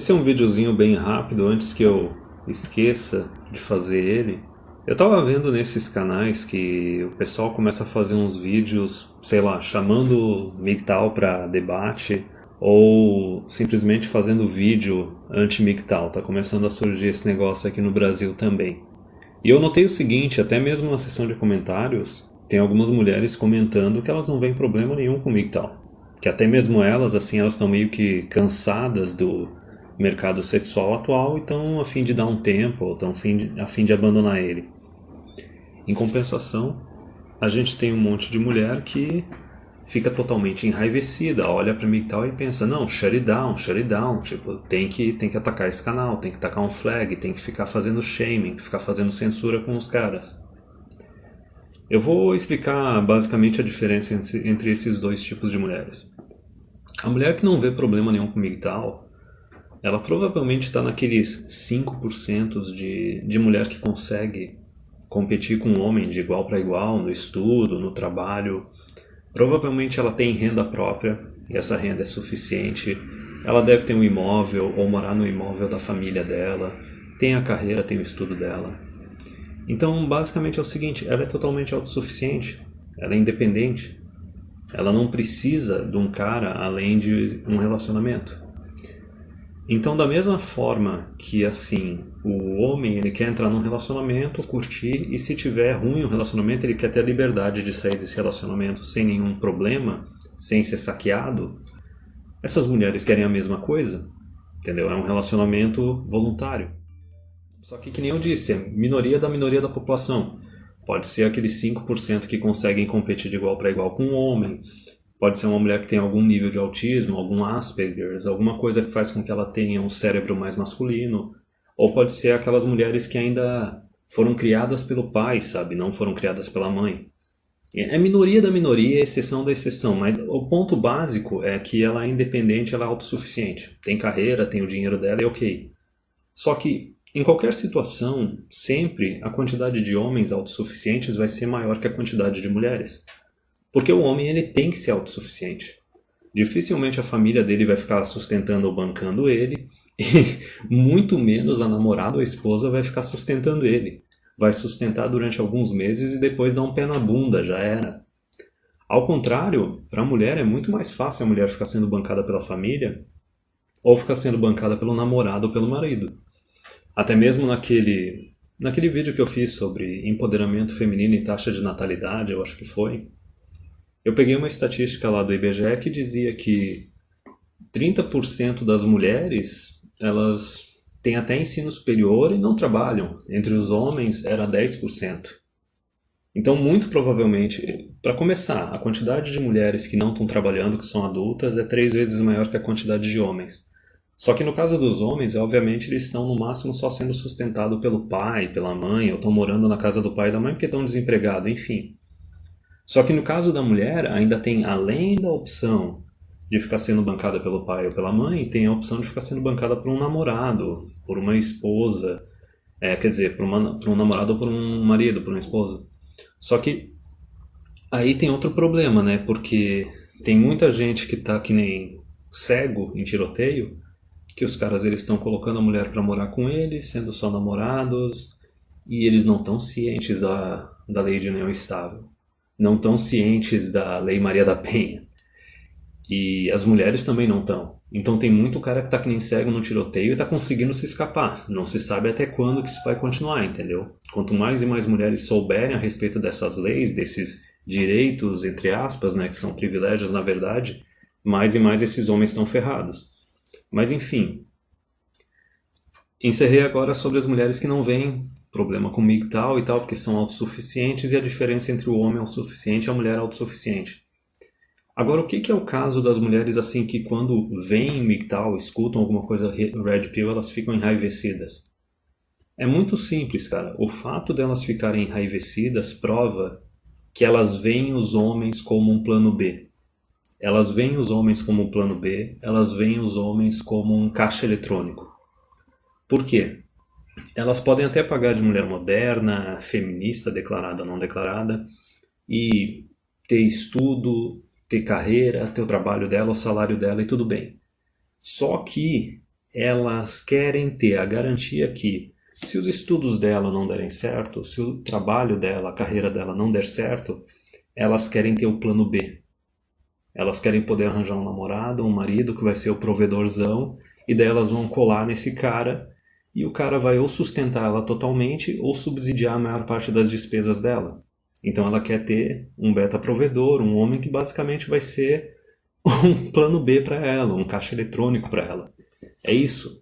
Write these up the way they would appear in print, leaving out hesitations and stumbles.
Esse é um videozinho bem rápido, antes que eu esqueça de fazer ele. Eu tava vendo nesses canais que o pessoal começa a fazer uns vídeos, sei lá, chamando MGTOW pra debate ou simplesmente fazendo vídeo anti-MGTOW. Tá começando a surgir esse negócio aqui no Brasil também. E eu notei o seguinte, até mesmo na seção de comentários, tem algumas mulheres comentando que elas não veem problema nenhum com MGTOW. Que até mesmo elas, assim, elas estão meio que cansadas do mercado sexual atual e estão a fim de dar um tempo, ou estão a fim de abandonar ele. Em compensação, a gente tem um monte de mulher que fica totalmente enraivecida, olha pra MGTOW e pensa, não, shut it down, tipo, tem que atacar esse canal, tem que tacar um flag, tem que ficar fazendo shaming, ficar fazendo censura com os caras. Eu vou explicar basicamente a diferença entre esses dois tipos de mulheres. A mulher que não vê problema nenhum com MGTOW, ela provavelmente está naqueles 5% de mulher que consegue competir com um homem de igual para igual, no estudo, no trabalho. Provavelmente ela tem renda própria, e essa renda é suficiente. Ela deve ter um imóvel, ou morar no imóvel da família dela. Tem a carreira, tem o estudo dela. Então, basicamente é o seguinte, ela é totalmente autossuficiente. Ela é independente. Ela não precisa de um cara além de um relacionamento. Então, da mesma forma que, assim, o homem ele quer entrar num relacionamento, curtir, e se tiver ruim o relacionamento, ele quer ter a liberdade de sair desse relacionamento sem nenhum problema, sem ser saqueado, essas mulheres querem a mesma coisa, entendeu? É um relacionamento voluntário. Só que nem eu disse, é minoria da população. Pode ser aqueles 5% que conseguem competir de igual para igual com um homem. Pode ser uma mulher que tem algum nível de autismo, algum Asperger's, alguma coisa que faz com que ela tenha um cérebro mais masculino. Ou pode ser aquelas mulheres que ainda foram criadas pelo pai, sabe? Não foram criadas pela mãe. É minoria da minoria, exceção da exceção, mas o ponto básico é que ela é independente, ela é autossuficiente. Tem carreira, tem o dinheiro dela e ok. Só que, em qualquer situação, sempre a quantidade de homens autossuficientes vai ser maior que a quantidade de mulheres. Porque o homem ele tem que ser autossuficiente. Dificilmente a família dele vai ficar sustentando ou bancando ele, e muito menos a namorada ou a esposa vai ficar sustentando ele. Vai sustentar durante alguns meses e depois dar um pé na bunda, já era. Ao contrário, para a mulher é muito mais fácil a mulher ficar sendo bancada pela família ou ficar sendo bancada pelo namorado ou pelo marido. Até mesmo naquele vídeo que eu fiz sobre empoderamento feminino e taxa de natalidade, eu acho que foi, eu peguei uma estatística lá do IBGE que dizia que 30% das mulheres, elas têm até ensino superior e não trabalham. Entre os homens era 10%. Então, muito provavelmente, para começar, a quantidade de mulheres que não estão trabalhando, que são adultas, é 3 vezes maior que a quantidade de homens. Só que no caso dos homens, obviamente, eles estão no máximo só sendo sustentados pelo pai, pela mãe, ou estão morando na casa do pai e da mãe porque estão desempregados, enfim. Só que no caso da mulher, ainda tem, além da opção de ficar sendo bancada pelo pai ou pela mãe, tem a opção de ficar sendo bancada por um namorado, por uma esposa, quer dizer, por um namorado ou por um marido, por uma esposa. Só que aí tem outro problema, né? Porque tem muita gente que tá que nem cego em tiroteio, que os caras eles estão colocando a mulher para morar com eles, sendo só namorados, e eles não estão cientes da lei de união estável. Não estão cientes da Lei Maria da Penha. E as mulheres também não estão. Então tem muito cara que tá que nem cego no tiroteio e tá conseguindo se escapar. Não se sabe até quando que isso vai continuar, entendeu? Quanto mais e mais mulheres souberem a respeito dessas leis, desses direitos, entre aspas, né, que são privilégios na verdade, mais e mais esses homens estão ferrados. Mas enfim. Encerrei agora sobre as mulheres que não veem problema com MGTOW e tal, porque são autossuficientes, e a diferença entre o homem autossuficiente e a mulher autossuficiente. Agora, o que é o caso das mulheres assim que quando veem MGTOW, escutam alguma coisa Red Pill, elas ficam enraivecidas? É muito simples, cara. O fato delas ficarem enraivecidas prova que elas veem os homens como um plano B. Elas veem os homens como um plano B, elas veem os homens como um caixa eletrônico. Por quê? Elas podem até pagar de mulher moderna, feminista, declarada ou não declarada, e ter estudo, ter carreira, ter o trabalho dela, o salário dela e tudo bem. Só que elas querem ter a garantia que, se os estudos dela não derem certo, se o trabalho dela, a carreira dela não der certo, elas querem ter o plano B. Elas querem poder arranjar um namorado, um marido que vai ser o provedorzão, e daí elas vão colar nesse cara, e o cara vai ou sustentar ela totalmente, ou subsidiar a maior parte das despesas dela. Então ela quer ter um beta provedor, um homem que basicamente vai ser um plano B para ela, um caixa eletrônico para ela. É isso.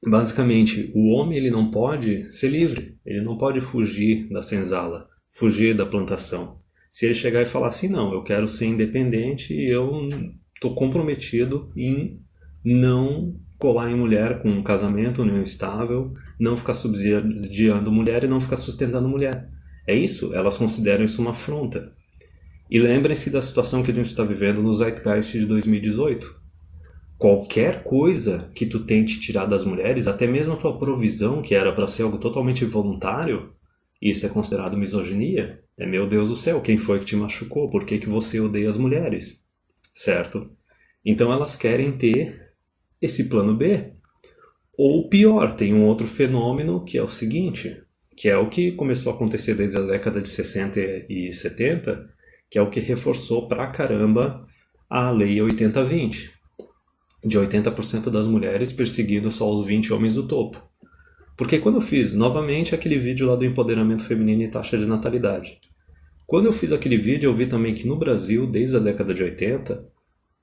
Basicamente, o homem ele não pode ser livre, ele não pode fugir da senzala, fugir da plantação. Se ele chegar e falar assim, não, eu quero ser independente e eu estou comprometido em não colar em mulher com um casamento união estável, não ficar subsidiando mulher e não ficar sustentando mulher. É isso, elas consideram isso uma afronta. E lembrem-se da situação que a gente está vivendo no Zeitgeist de 2018. Qualquer coisa que tu tente tirar das mulheres, até mesmo a tua provisão, que era para ser algo totalmente voluntário, isso é considerado misoginia? É, meu Deus do céu, quem foi que te machucou? Por que você odeia as mulheres? Certo? Então elas querem ter esse plano B. Ou pior, tem um outro fenômeno que é o seguinte, que é o que começou a acontecer desde a década de 60 e 70, que é o que reforçou pra caramba a Lei 80-20. De 80% das mulheres perseguindo só os 20 homens do topo. Porque quando eu fiz, novamente, aquele vídeo lá do empoderamento feminino e taxa de natalidade. Quando eu fiz aquele vídeo, eu vi também que no Brasil, desde a década de 80,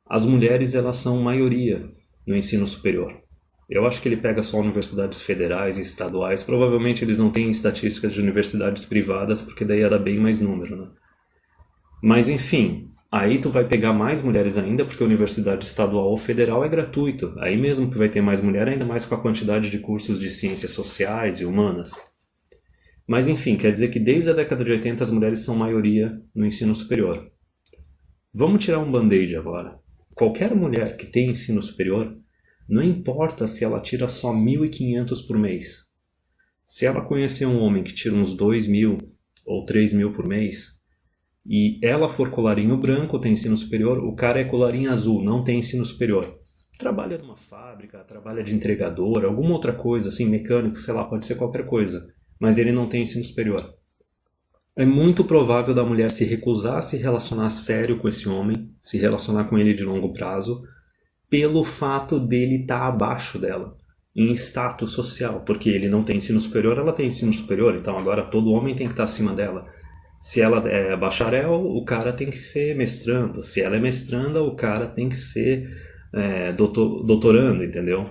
as mulheres elas são maioria no ensino superior. Eu acho que ele pega só universidades federais e estaduais. Provavelmente eles não têm estatísticas de universidades privadas, porque daí ia dar bem mais número, né? Mas enfim, aí tu vai pegar mais mulheres ainda, porque a universidade estadual ou federal é gratuito. Aí mesmo que vai ter mais mulher, ainda mais com a quantidade de cursos de ciências sociais e humanas. Mas enfim, quer dizer que desde a década de 80 as mulheres são maioria no ensino superior. Vamos tirar um band-aid agora. Qualquer mulher que tem ensino superior, não importa se ela tira só 1.500 por mês. Se ela conhecer um homem que tira uns 2.000 ou 3.000 por mês, e ela for colarinho branco, tem ensino superior, o cara é colarinho azul, não tem ensino superior. Trabalha numa fábrica, trabalha de entregador, alguma outra coisa, assim, mecânico, sei lá, pode ser qualquer coisa. Mas ele não tem ensino superior. É muito provável da mulher se recusar a se relacionar sério com esse homem, se relacionar com ele de longo prazo, pelo fato dele estar abaixo dela, em status social, porque ele não tem ensino superior, ela tem ensino superior, então agora todo homem tem que estar acima dela. Se ela é bacharel, o cara tem que ser mestrando. Se ela é mestranda, o cara tem que ser doutorando, entendeu?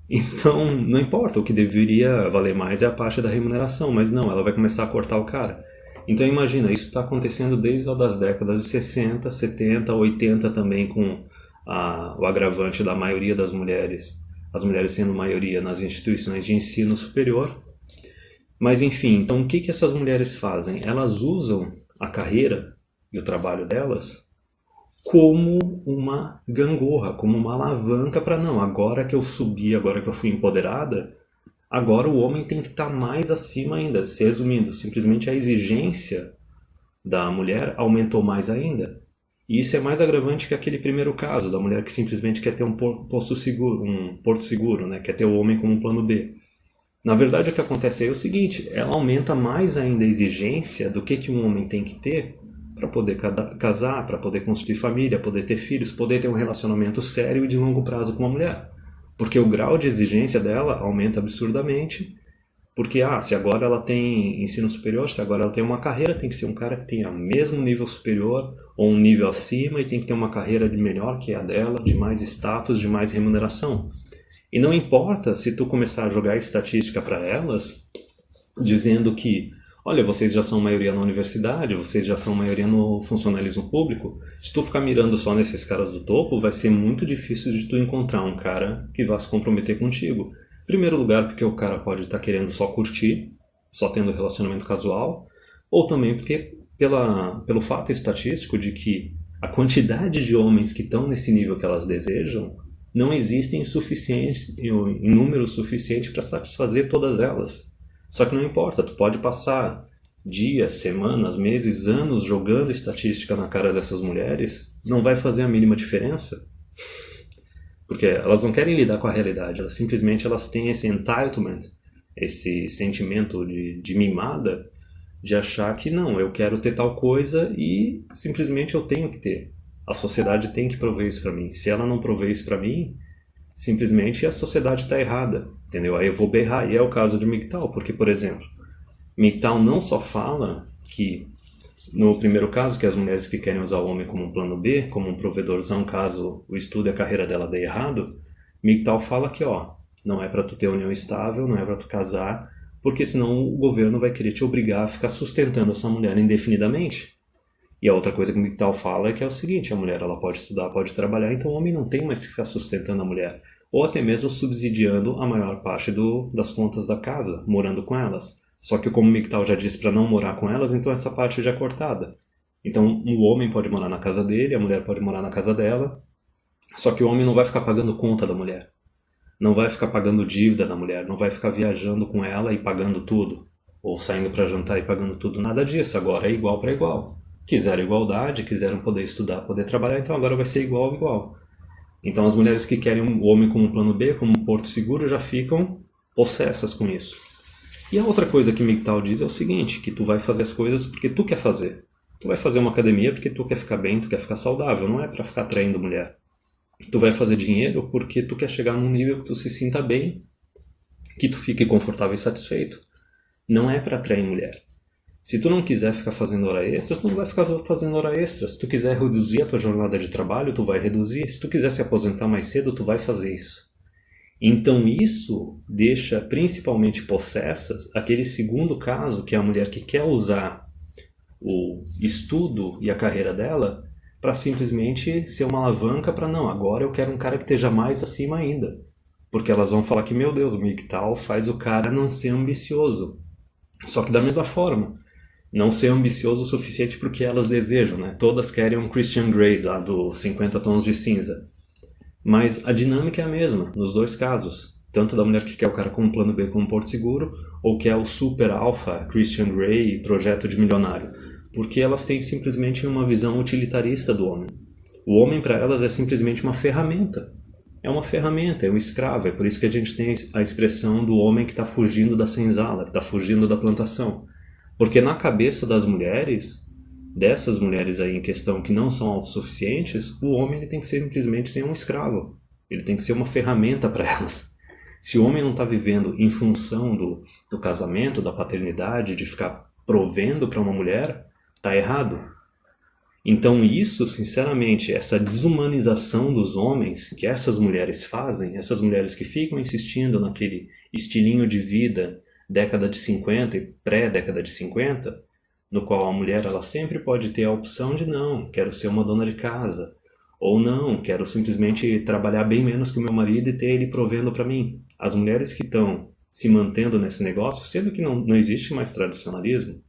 Então, não importa, o que deveria valer mais é a parte da remuneração, mas não, ela vai começar a cortar o cara. Então imagina, isso está acontecendo desde as décadas de 60, 70, 80 também com o agravante da maioria das mulheres, as mulheres sendo maioria nas instituições de ensino superior. Mas enfim, então o que essas mulheres fazem? Elas usam a carreira e o trabalho delas como uma gangorra, como uma alavanca para não, agora que eu subi, agora que eu fui empoderada, agora o homem tem que estar mais acima ainda. Se resumindo, simplesmente a exigência da mulher aumentou mais ainda. E isso é mais agravante que aquele primeiro caso, da mulher que simplesmente quer ter um porto seguro, né? Quer ter o homem como um plano B. Na verdade, o que acontece aí é o seguinte, ela aumenta mais ainda a exigência do que um homem tem que ter para poder casar, para poder construir família, poder ter filhos, poder ter um relacionamento sério e de longo prazo com uma mulher. Porque o grau de exigência dela aumenta absurdamente, porque se agora ela tem ensino superior, se agora ela tem uma carreira, tem que ser um cara que tenha o mesmo nível superior ou um nível acima e tem que ter uma carreira de melhor que a dela, de mais status, de mais remuneração. E não importa se tu começar a jogar estatística para elas, dizendo que, olha, vocês já são maioria na universidade, vocês já são maioria no funcionalismo público, se tu ficar mirando só nesses caras do topo, vai ser muito difícil de tu encontrar um cara que vá se comprometer contigo. Em primeiro lugar, porque o cara pode estar querendo só curtir, só tendo relacionamento casual, ou também porque pelo fato estatístico de que a quantidade de homens que estão nesse nível que elas desejam não existem em número suficiente para satisfazer todas elas. Só que não importa, tu pode passar dias, semanas, meses, anos jogando estatística na cara dessas mulheres, não vai fazer a mínima diferença. Porque elas não querem lidar com a realidade, elas têm esse entitlement, esse sentimento de mimada, de achar que não, eu quero ter tal coisa e simplesmente eu tenho que ter. A sociedade tem que prover isso para mim. Se ela não prover isso para mim, simplesmente a sociedade está errada, entendeu? Aí eu vou berrar, e é o caso de MGTOW, porque, por exemplo, MGTOW não só fala que, no primeiro caso, que as mulheres que querem usar o homem como um plano B, como um provedorzão caso o estudo e a carreira dela dê errado, MGTOW fala que, ó, não é para tu ter união estável, não é para tu casar, porque senão o governo vai querer te obrigar a ficar sustentando essa mulher indefinidamente. E a outra coisa que o MGTOW fala é que é o seguinte, a mulher ela pode estudar, pode trabalhar, então o homem não tem mais que ficar sustentando a mulher, ou até mesmo subsidiando a maior parte das contas da casa, morando com elas. Só que como o MGTOW já disse para não morar com elas, então essa parte já é cortada. Então o homem pode morar na casa dele, a mulher pode morar na casa dela, só que o homem não vai ficar pagando conta da mulher. Não vai ficar pagando dívida da mulher, não vai ficar viajando com ela e pagando tudo. Ou saindo para jantar e pagando tudo, nada disso. Agora é igual para igual. Quiseram igualdade, quiseram poder estudar, poder trabalhar, então agora vai ser igual, igual. Então as mulheres que querem o homem como plano B, como um porto seguro, já ficam possessas com isso. E a outra coisa que MGTOW diz é o seguinte, que tu vai fazer as coisas porque tu quer fazer. Tu vai fazer uma academia porque tu quer ficar bem, tu quer ficar saudável, não é para ficar atraindo mulher. Tu vai fazer dinheiro porque tu quer chegar num nível que tu se sinta bem, que tu fique confortável e satisfeito. Não é para atrair mulher. Se tu não quiser ficar fazendo hora extra, tu não vai ficar fazendo hora extra. Se tu quiser reduzir a tua jornada de trabalho, tu vai reduzir. Se tu quiser se aposentar mais cedo, tu vai fazer isso. Então isso deixa principalmente possessas aquele segundo caso, que é a mulher que quer usar o estudo e a carreira dela para simplesmente ser uma alavanca para não, agora eu quero um cara que esteja mais acima ainda. Porque elas vão falar que, meu Deus, o MGTOW faz o cara não ser ambicioso. Só que da mesma forma, não ser ambicioso o suficiente porque elas desejam, né? Todas querem um Christian Grey lá do 50 Tons de Cinza. Mas a dinâmica é a mesma, nos dois casos. Tanto da mulher que quer o cara com um plano B como um porto seguro, ou que é o super alpha Christian Grey projeto de milionário. Porque elas têm simplesmente uma visão utilitarista do homem. O homem para elas é simplesmente uma ferramenta. É uma ferramenta, é um escravo. É por isso que a gente tem a expressão do homem que está fugindo da senzala, que está fugindo da plantação. Porque na cabeça das mulheres, dessas mulheres aí em questão que não são autossuficientes, o homem ele tem que simplesmente ser um escravo. Ele tem que ser uma ferramenta para elas. Se o homem não está vivendo em função do casamento, da paternidade, de ficar provendo para uma mulher, está errado. Então isso, sinceramente, essa desumanização dos homens que essas mulheres fazem, essas mulheres que ficam insistindo naquele estilinho de vida década de 50 e pré-década de 50, no qual a mulher ela sempre pode ter a opção de não, quero ser uma dona de casa, ou não, quero simplesmente trabalhar bem menos que o meu marido e ter ele provendo para mim. As mulheres que estão se mantendo nesse negócio, sendo que não existe mais tradicionalismo,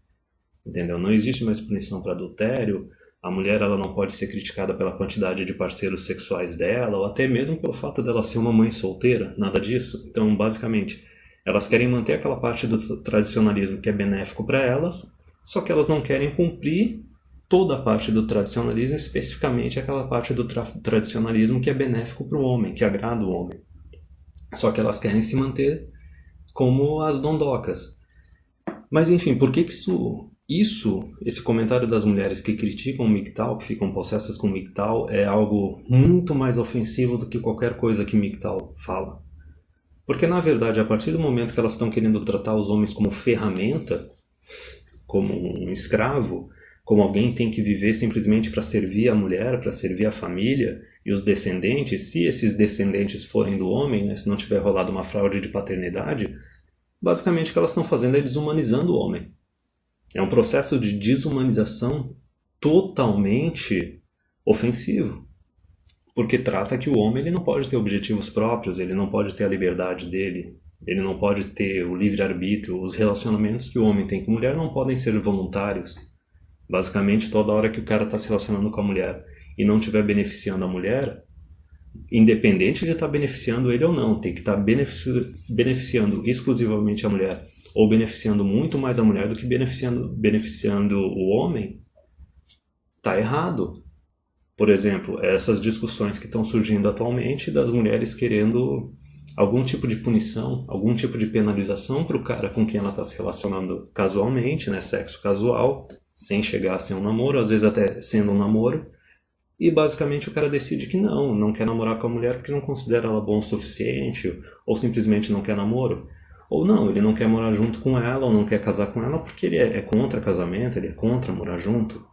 entendeu? Não existe mais punição para adultério, a mulher ela não pode ser criticada pela quantidade de parceiros sexuais dela, ou até mesmo pelo fato dela ser uma mãe solteira, nada disso. Então, basicamente, elas querem manter aquela parte do tradicionalismo que é benéfico para elas, só que elas não querem cumprir toda a parte do tradicionalismo, especificamente aquela parte do tradicionalismo que é benéfico para o homem, que agrada o homem. Só que elas querem se manter como as dondocas. Mas enfim, por que esse comentário das mulheres que criticam o MGTOW, que ficam possessas com o MGTOW, é algo muito mais ofensivo do que qualquer coisa que o MGTOW fala? Porque, na verdade, a partir do momento que elas estão querendo tratar os homens como ferramenta, como um escravo, como alguém que tem que viver simplesmente para servir a mulher, para servir a família, e os descendentes, se esses descendentes forem do homem, né, se não tiver rolado uma fraude de paternidade, basicamente o que elas estão fazendo é desumanizando o homem. É um processo de desumanização totalmente ofensivo. Porque trata que o homem ele não pode ter objetivos próprios, ele não pode ter a liberdade dele, ele não pode ter o livre-arbítrio, os relacionamentos que o homem tem com a mulher não podem ser voluntários. Basicamente, toda hora que o cara está se relacionando com a mulher e não estiver beneficiando a mulher, independente de estar beneficiando ele ou não, tem que estar beneficiando exclusivamente a mulher, ou beneficiando muito mais a mulher do que beneficiando o homem, está errado. Por exemplo, essas discussões que estão surgindo atualmente das mulheres querendo algum tipo de punição, algum tipo de penalização para o cara com quem ela está se relacionando casualmente, né, sexo casual, sem chegar a ser um namoro, às vezes até sendo um namoro, e basicamente o cara decide que não quer namorar com a mulher porque não considera ela bom o suficiente, ou simplesmente não quer namoro. Ou não, ele não quer morar junto com ela, ou não quer casar com ela porque ele é contra casamento, ele é contra morar junto.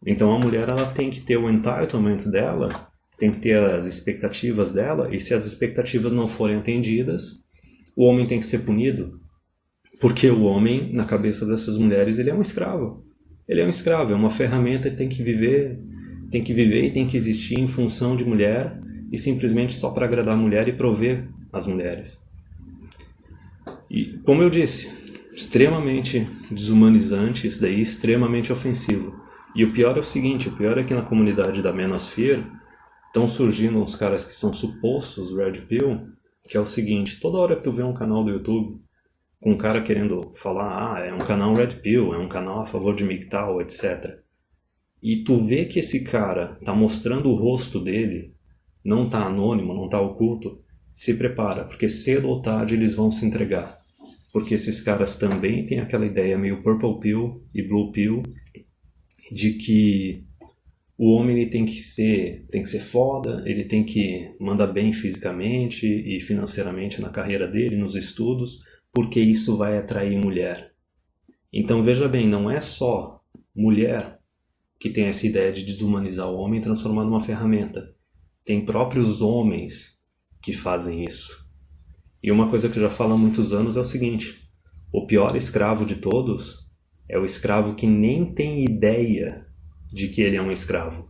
Então a mulher ela tem que ter o entitlement dela, tem que ter as expectativas dela, e se as expectativas não forem atendidas, o homem tem que ser punido. Porque o homem, na cabeça dessas mulheres, ele é um escravo. Ele é um escravo, é uma ferramenta que tem que viver e tem que existir em função de mulher, e simplesmente só para agradar a mulher e prover as mulheres. E, como eu disse, extremamente desumanizante isso daí, extremamente ofensivo. E o pior é o seguinte, o pior é que na comunidade da Manosphere estão surgindo uns caras que são supostos Red Pill, que é o seguinte, toda hora que tu vê um canal do YouTube com um cara querendo falar, é um canal Red Pill, é um canal a favor de MGTOW, etc. E tu vê que esse cara tá mostrando o rosto dele, não tá anônimo, não tá oculto, se prepara, porque cedo ou tarde eles vão se entregar. Porque esses caras também têm aquela ideia meio Purple Pill e Blue Pill, de que o homem ele tem que ser foda, ele tem que mandar bem fisicamente e financeiramente na carreira dele, nos estudos, porque isso vai atrair mulher. Então veja bem, não é só mulher que tem essa ideia de desumanizar o homem e transformar numa ferramenta. Tem próprios homens que fazem isso. E uma coisa que eu já falo há muitos anos é o seguinte, o pior escravo de todos é o escravo que nem tem ideia de que ele é um escravo.